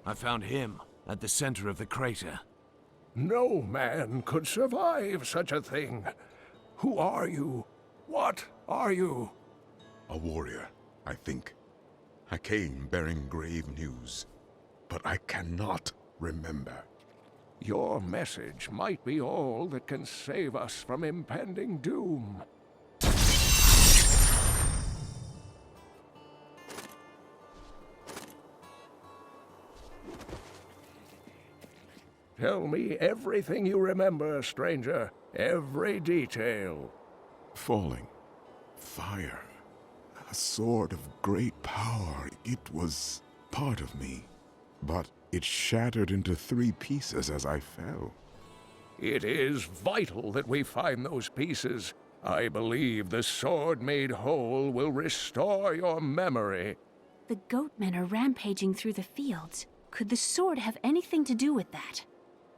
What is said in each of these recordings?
I found him at the center of the crater. No man could survive such a thing. Who are you? What are you? A warrior, I think. I came bearing grave news, but I cannot remember. Your message might be all that can save us from impending doom. Tell me everything you remember, stranger. Every detail. Falling. Fire. A sword of great power. It was part of me. But it shattered into 3 pieces as I fell. It is vital that we find those pieces. I believe the sword made whole will restore your memory. The goatmen are rampaging through the fields. Could the sword have anything to do with that?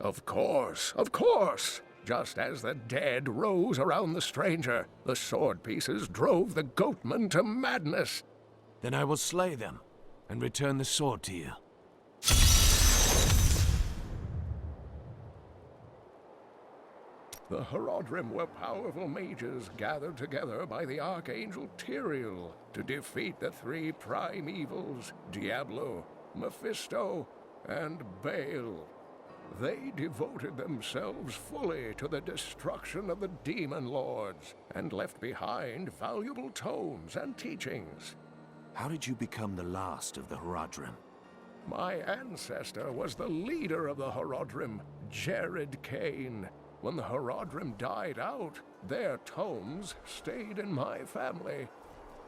Of course, of course! Just as the dead rose around the stranger, the sword pieces drove the goatmen to madness. Then I will slay them and return the sword to you. The Horodrim were powerful mages gathered together by the Archangel Tyrael to defeat the 3 prime evils, Diablo, Mephisto, and Baal. They devoted themselves fully to the destruction of the demon lords and left behind valuable tomes and teachings. How did you become the last of the Horodrim? My ancestor was the leader of the Horodrim, Jared Kane. When the Horodrim died out, their tomes stayed in my family.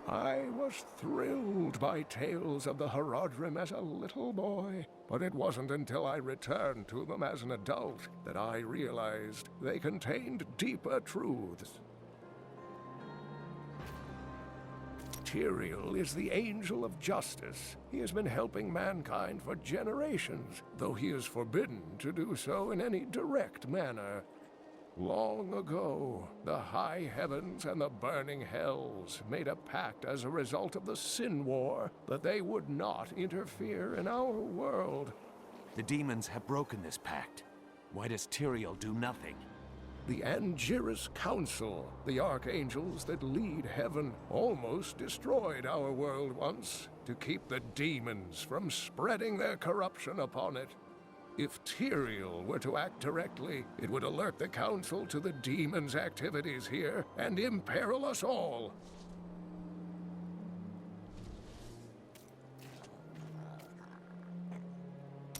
I was thrilled by tales of the Horodrim as a little boy, but it wasn't until I returned to them as an adult that I realized they contained deeper truths. Tyrael is the angel of justice. He has been helping mankind for generations, though he is forbidden to do so in any direct manner. Long ago, the high heavens and the burning hells made a pact as a result of the Sin War that they would not interfere in our world. The demons have broken this pact. Why does Tyrael do nothing? The Angiris Council, the archangels that lead heaven, almost destroyed our world once to keep the demons from spreading their corruption upon it. If Tyrael were to act directly, it would alert the Council to the demons' activities here and imperil us all.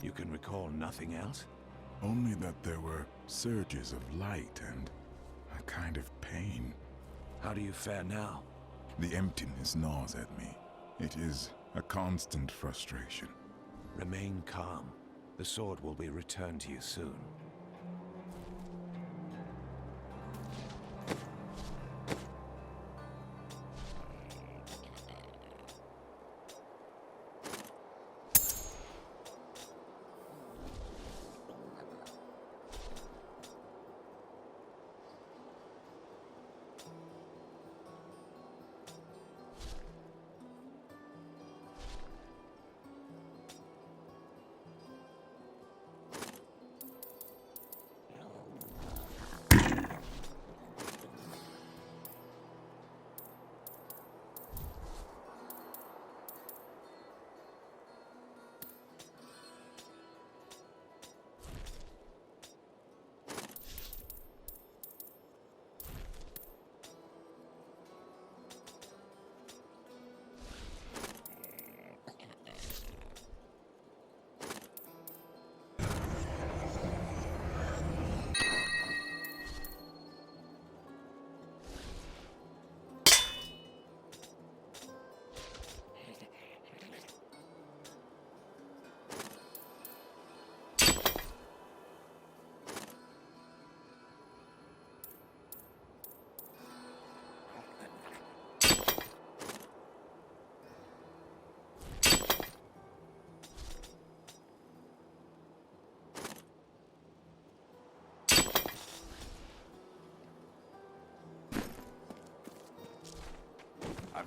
You can recall nothing else? Only that there were surges of light and a kind of pain. How do you fare now? The emptiness gnaws at me. It is a constant frustration. Remain calm. The sword will be returned to you soon.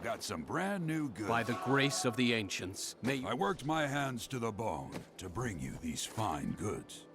got some brand new goods. By the grace of the ancients, may you... I worked my hands to the bone to bring you these fine goods.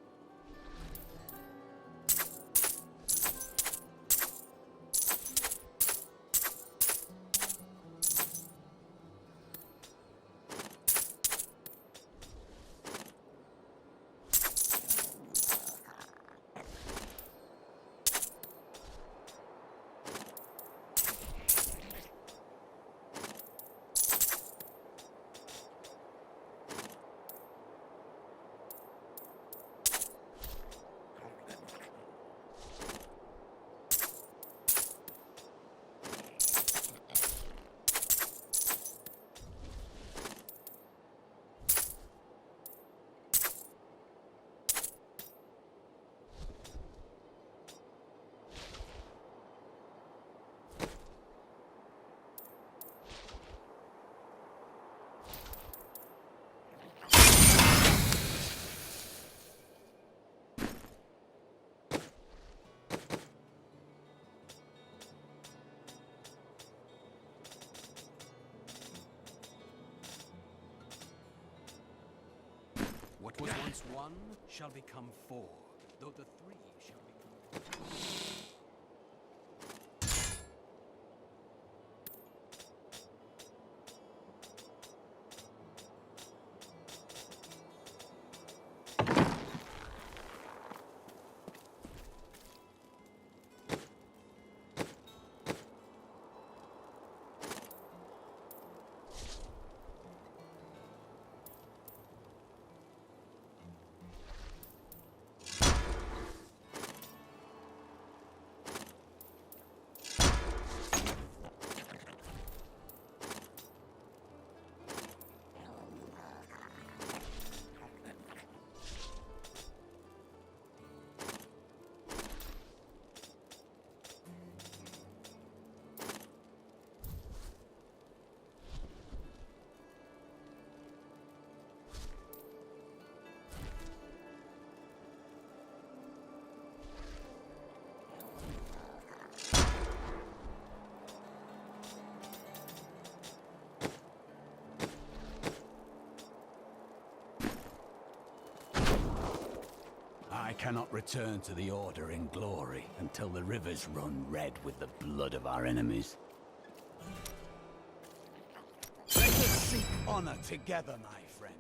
What was once one shall become four, though the three shall become... I cannot return to the Order in glory until the rivers run red with the blood of our enemies. Let us seek honor together, my friend.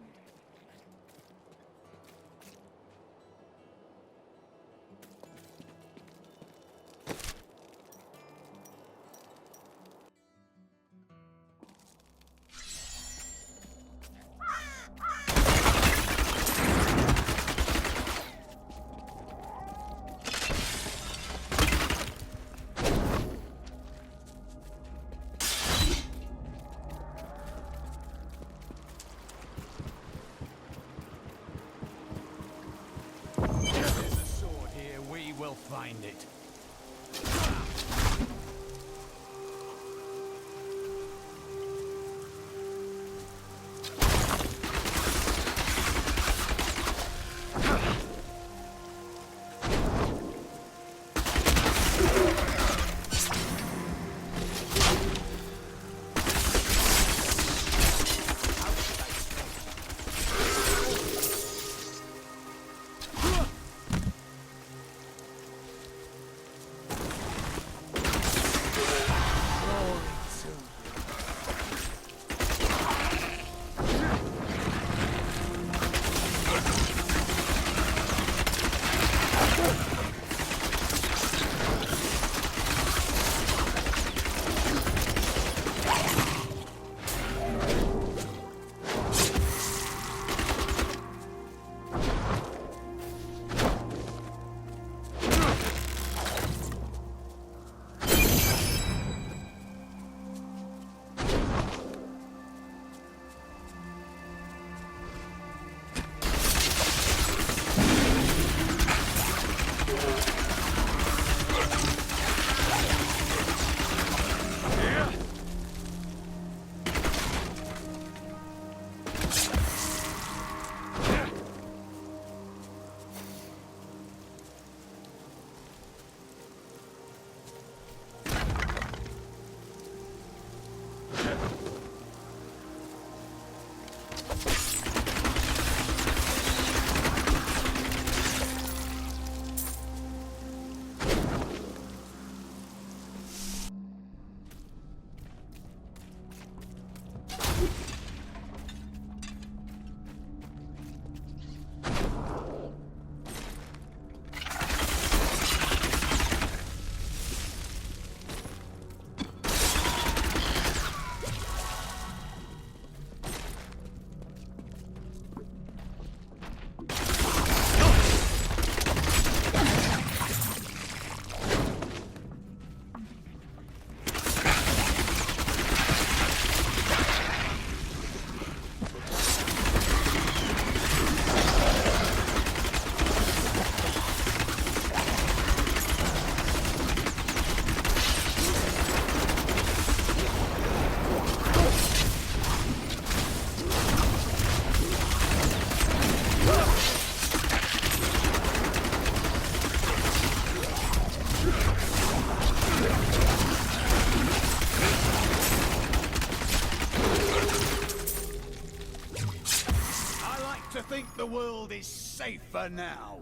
think the world is safer now?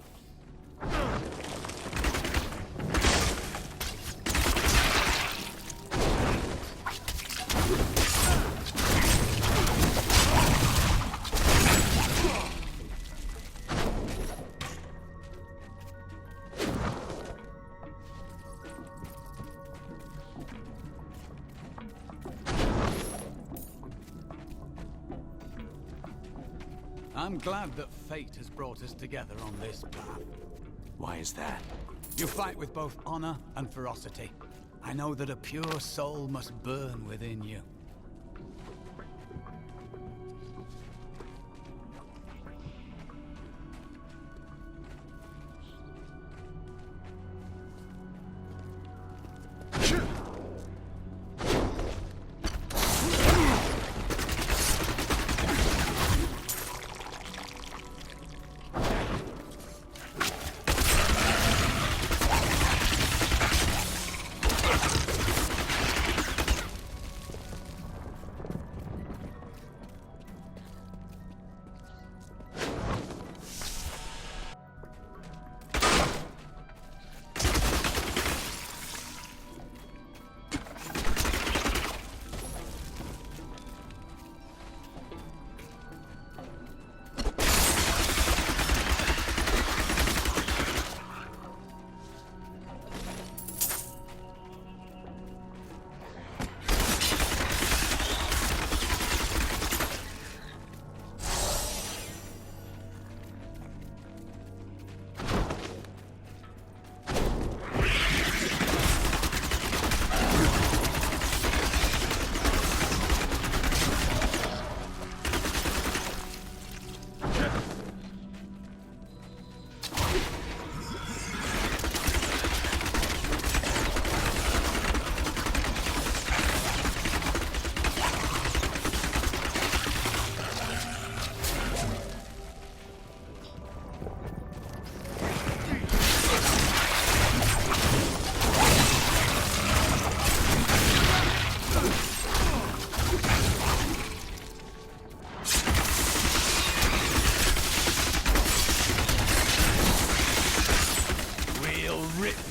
I'm glad that fate has brought us together on this path. Why is that? You fight with both honor and ferocity. I know that a pure soul must burn within you.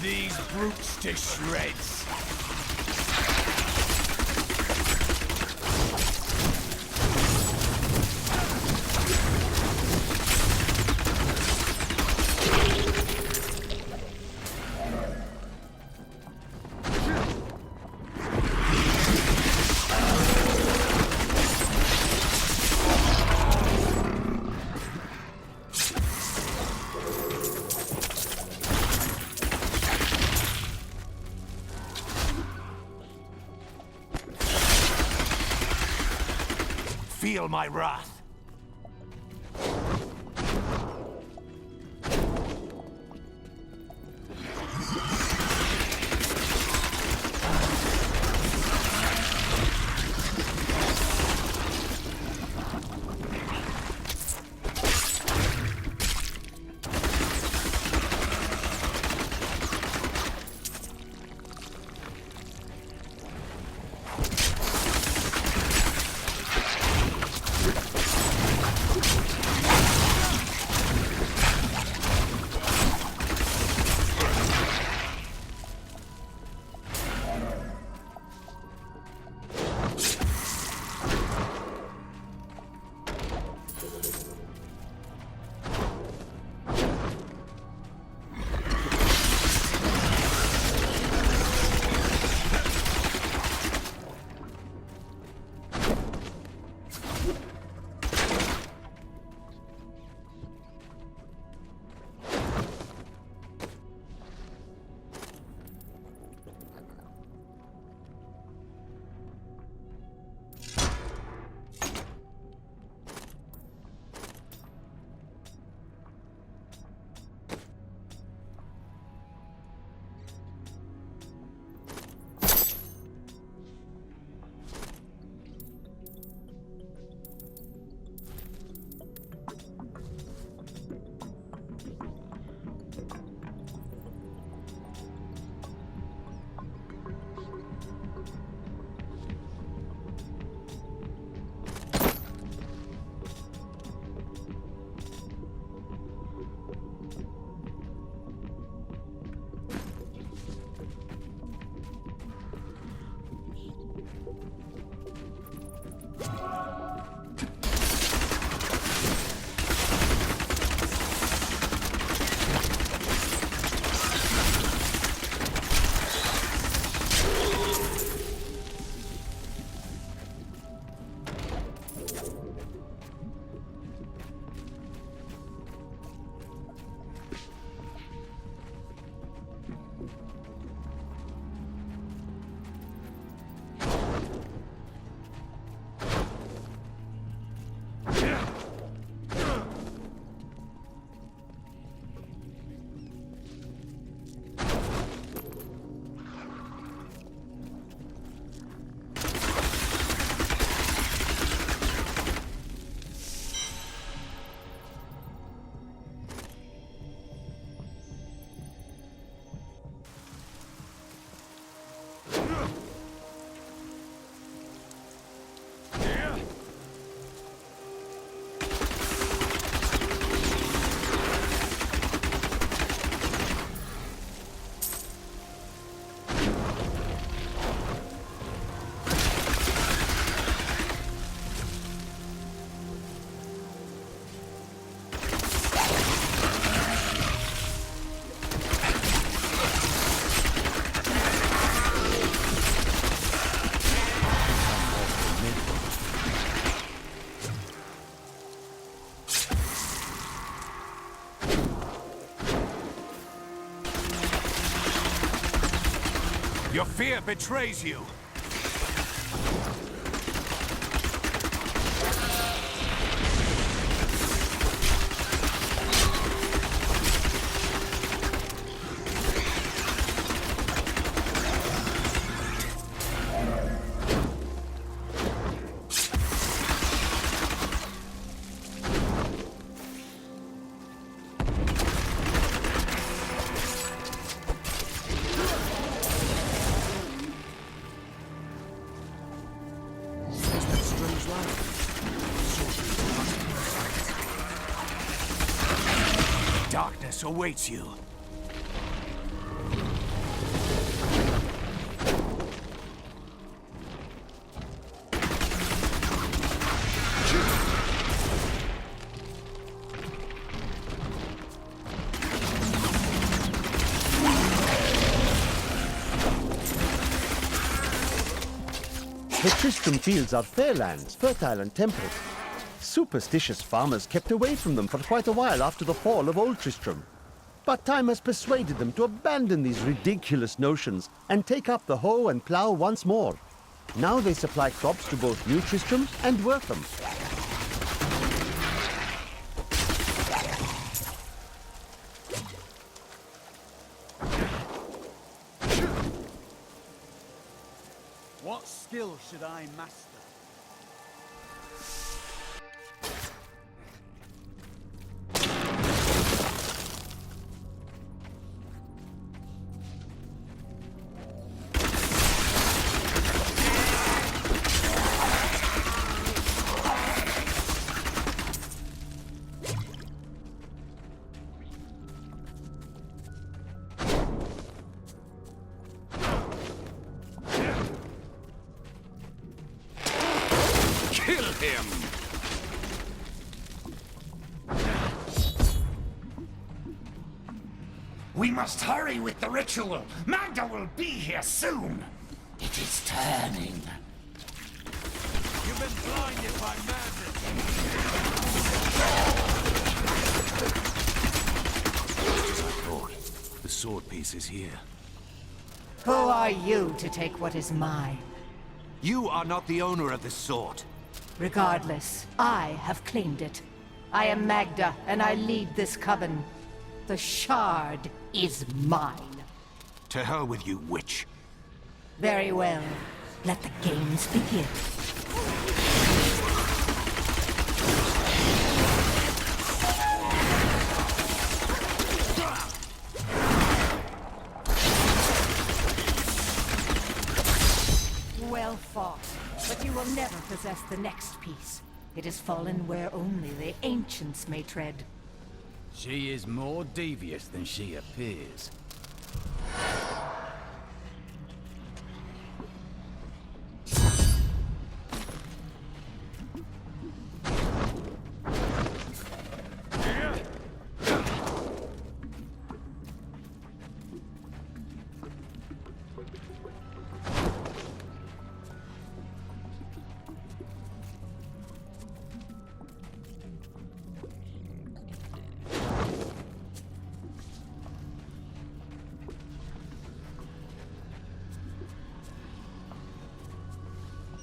These brutes to shreds. Feel my wrath. Your fear betrays you. Darkness awaits you. The Tristram fields are fair lands, fertile and temperate. Superstitious farmers kept away from them for quite a while after the fall of Old Tristram. But time has persuaded them to abandon these ridiculous notions and take up the hoe and plough once more. Now they supply crops to both New Tristram and Wortham. What skill should I master? Kill him! We must hurry with the ritual. Magda will be here soon. It is turning. You've been blinded by madness! As I thought, the sword piece is here. Who are you to take what is mine? You are not the owner of this sword. Regardless, I have claimed it. I am Magda, and I lead this coven. The shard is mine. To hell with you, witch. Very well. Let the games begin. Well fought, but you will never possess the next piece. It has fallen where only the ancients may tread. She is more devious than she appears.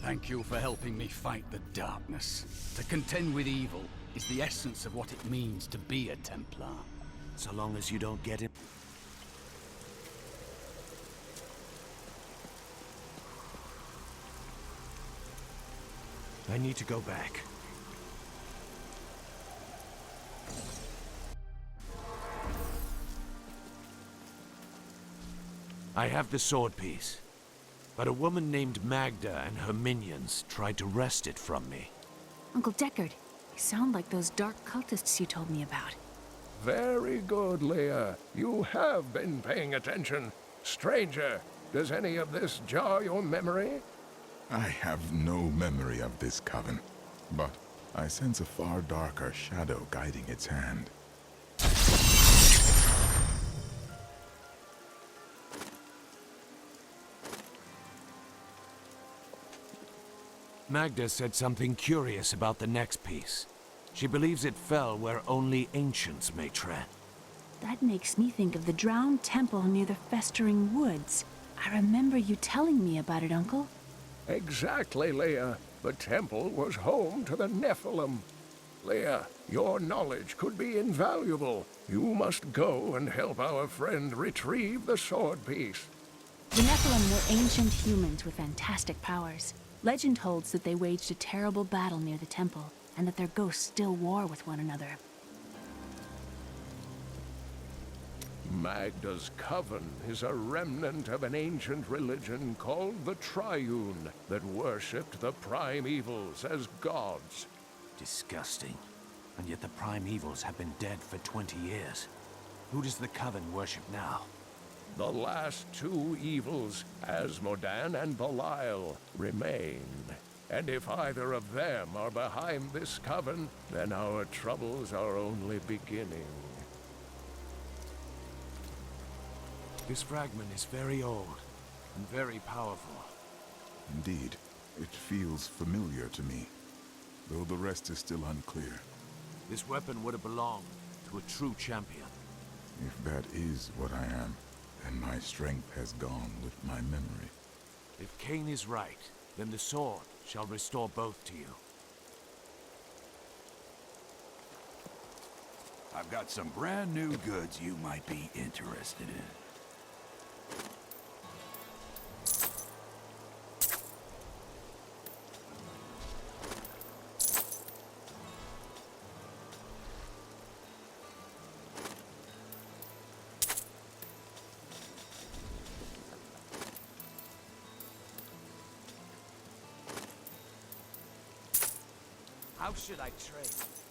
Thank you for helping me fight the darkness. To contend with evil is the essence of what it means to be a Templar. So long as you don't get it. I need to go back. I have the sword piece. But a woman named Magda and her minions tried to wrest it from me. Uncle Deckard, you sound like those dark cultists you told me about. Very good, Leah. You have been paying attention. Stranger, does any of this jar your memory? I have no memory of this coven, but I sense a far darker shadow guiding its hand. Magda said something curious about the next piece. She believes it fell where only ancients may tread. That makes me think of the drowned temple near the festering woods. I remember you telling me about it, Uncle. Exactly, Leia. The temple was home to the Nephilim. Leia, your knowledge could be invaluable. You must go and help our friend retrieve the sword piece. The Nephilim were ancient humans with fantastic powers. Legend holds that they waged a terrible battle near the temple, and that their ghosts still war with one another. Magda's coven is a remnant of an ancient religion called the Triune that worshipped the primevals as gods. Disgusting. And yet the primevals have been dead for 20 years. Who does the Coven worship now? The last two evils, Asmodan and Belial, remain. And if either of them are behind this coven, then our troubles are only beginning. This fragment is very old and very powerful. Indeed, it feels familiar to me, though the rest is still unclear. This weapon would have belonged to a true champion. If that is what I am, then my strength has gone with my memory. If Cain is right, then the sword shall restore both to you. I've got some brand new goods you might be interested in. How should I trade?